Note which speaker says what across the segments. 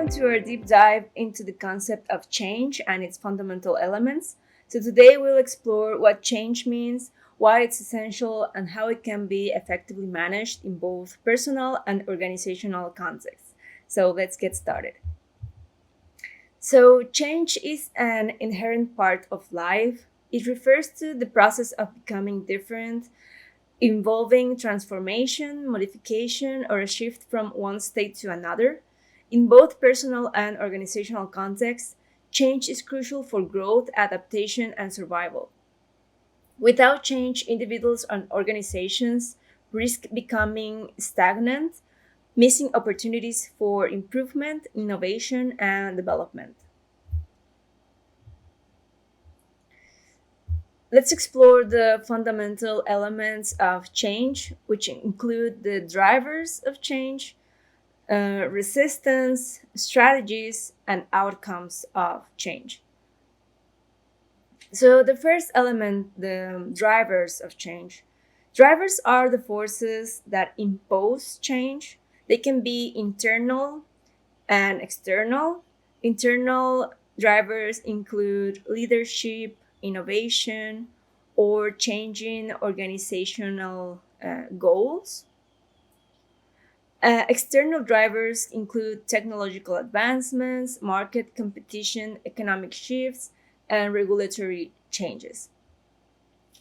Speaker 1: Welcome to our deep dive into the concept of change and its fundamental elements. So, today we'll explore what change means, why it's essential, and how it can be effectively managed in both personal and organizational contexts. So, let's get started. So, change is an inherent part of life. It refers to the process of becoming different, involving transformation, modification, or a shift from one state to another. In both personal and organizational contexts, change is crucial for growth, adaptation, and survival. Without change, individuals and organizations risk becoming stagnant, missing opportunities for improvement, innovation, and development. Let's explore the fundamental elements of change, which include the drivers of change, resistance, strategies, and outcomes of change. So, the first element, the drivers of change. Drivers are the forces that impose change. They can be internal and external. Internal drivers include leadership, innovation, or changing organizational goals. External drivers include technological advancements, market competition, economic shifts, and regulatory changes.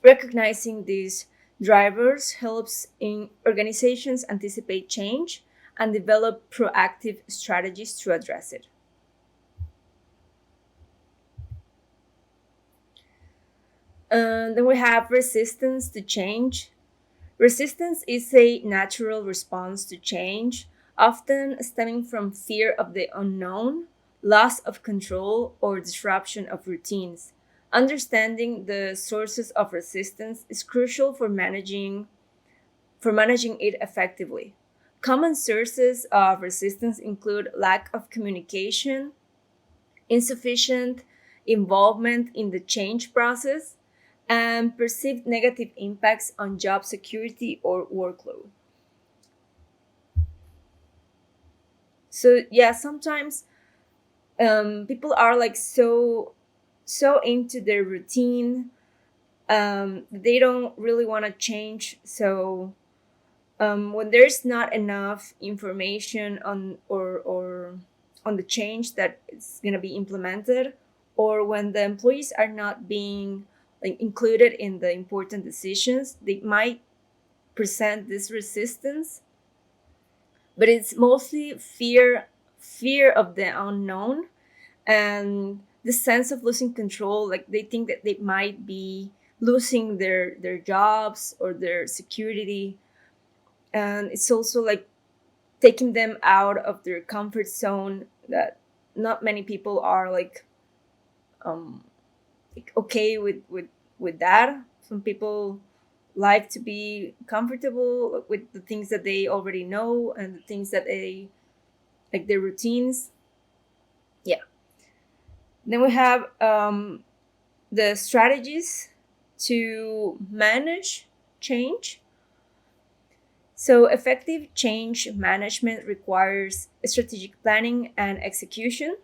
Speaker 1: Recognizing these drivers helps in organizations anticipate change and develop proactive strategies to address it. Then we have resistance to change. Resistance is a natural response to change, often stemming from fear of the unknown, loss of control, or disruption of routines. Understanding the sources of resistance is crucial for managing it effectively. Common sources of resistance include lack of communication, insufficient involvement in the change process, and perceived negative impacts on job security or workload. So yeah, sometimes people are like so into their routine, they don't really want to change. So when there's not enough information on on the change that is going to be implemented, or when the employees are not being like included in the important decisions, they might present this resistance. But it's mostly fear of the unknown, and the sense of losing control. Like they think that they might be losing their jobs or their security, and it's also like taking them out of their comfort zone, that not many people are um like okay with that. Some people like to be comfortable with the things that they already know and the things that they like, their routines. Yeah. Then we have the strategies to manage change. So, effective change management requires strategic planning and execution.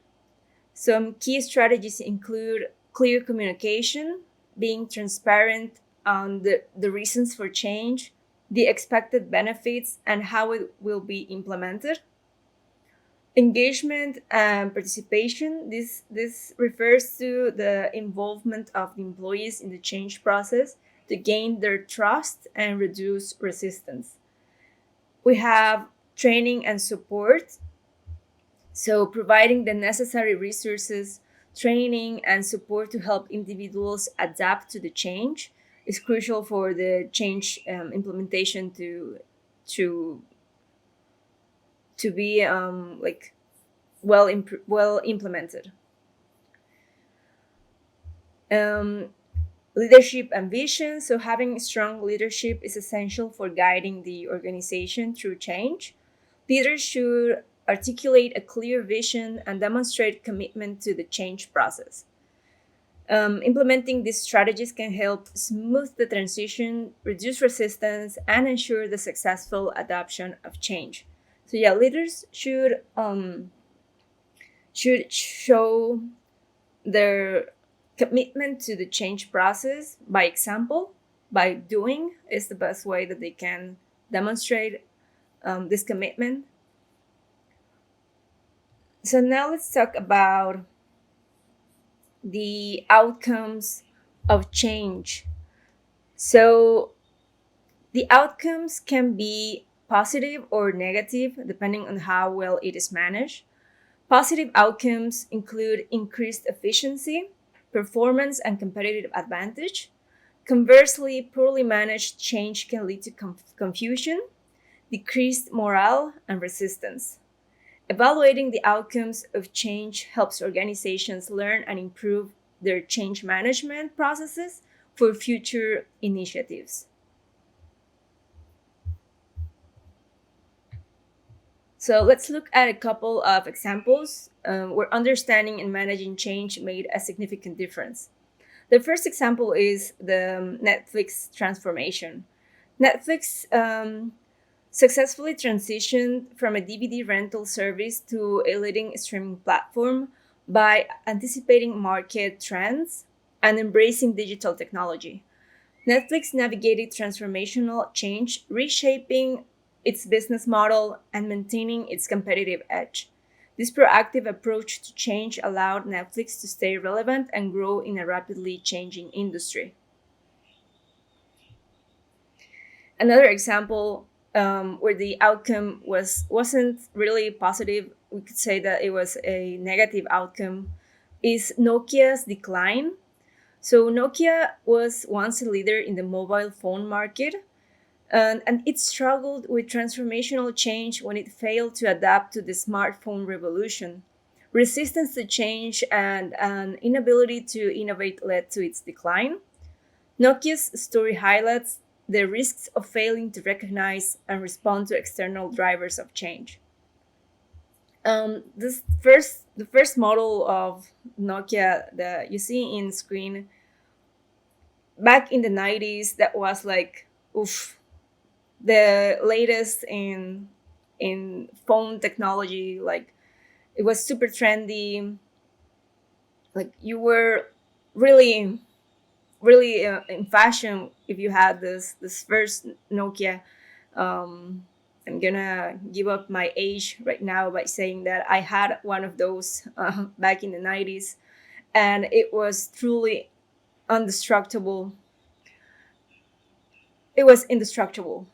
Speaker 1: Some key strategies include clear communication, being transparent on the reasons for change, the expected benefits, and how it will be implemented. Engagement and participation. This refers to the involvement of the employees in the change process to gain their trust and reduce resistance. We have training and support. So, providing the necessary resources, training, and support to help individuals adapt to the change is crucial for the change implementation to to be like well implemented. Um, Leadership and vision. So, having strong leadership is essential for guiding the organization through change. Leaders should articulate a clear vision and demonstrate commitment to the change process. Implementing these strategies can help smooth the transition, reduce resistance, and ensure the successful adoption of change. So, yeah, leaders should should show their commitment to the change process by example, by doing is the best way that they can demonstrate this commitment. So now let's talk about the outcomes of change. So the outcomes can be positive or negative depending on how well it is managed. Positive outcomes include increased efficiency, performance, and competitive advantage. Conversely, poorly managed change can lead to confusion, decreased morale, and resistance. Evaluating the outcomes of change helps organizations learn and improve their change management processes for future initiatives. So let's look at a couple of examples where understanding and managing change made a significant difference. The first example is the Netflix transformation. Netflix successfully transitioned from a DVD rental service to a leading streaming platform by anticipating market trends and embracing digital technology. Netflix navigated transformational change, reshaping its business model and maintaining its competitive edge. This proactive approach to change allowed Netflix to stay relevant and grow in a rapidly changing industry. Another example where the outcome wasn't really positive, we could say that it was a negative outcome, is Nokia's decline. So Nokia was once a leader in the mobile phone market, and it struggled with transformational change when it failed to adapt to the smartphone revolution. Resistance to change and an inability to innovate led to its decline. Nokia's story highlights the risks of failing to recognize and respond to external drivers of change. The first model of Nokia that you see in screen back in the 90s, that was like, oof, the latest in phone technology. Like, it was super trendy. Like, you were really really in fashion if you had this first Nokia. I'm gonna give up my age right now by saying that I had one of those back in the 90s, and it was truly indestructible. It was indestructible.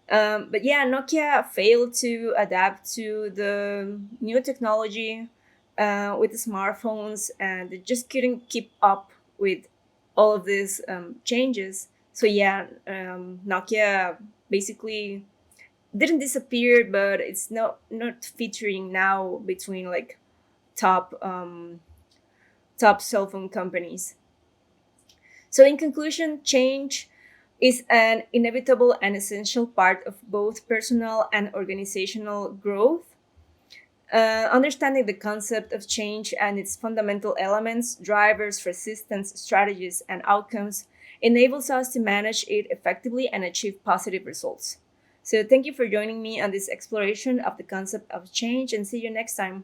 Speaker 1: But yeah, Nokia failed to adapt to the new technology with the smartphones, and they just couldn't keep up with all of these changes. So yeah, Nokia basically didn't disappear, but it's not featuring now between like top top cell phone companies. So in conclusion, change is an inevitable and essential part of both personal and organizational growth. Understanding the concept of change and its fundamental elements, drivers, resistance, strategies, and outcomes enables us to manage it effectively and achieve positive results. So, thank you for joining me on this exploration of the concept of change, and see you next time.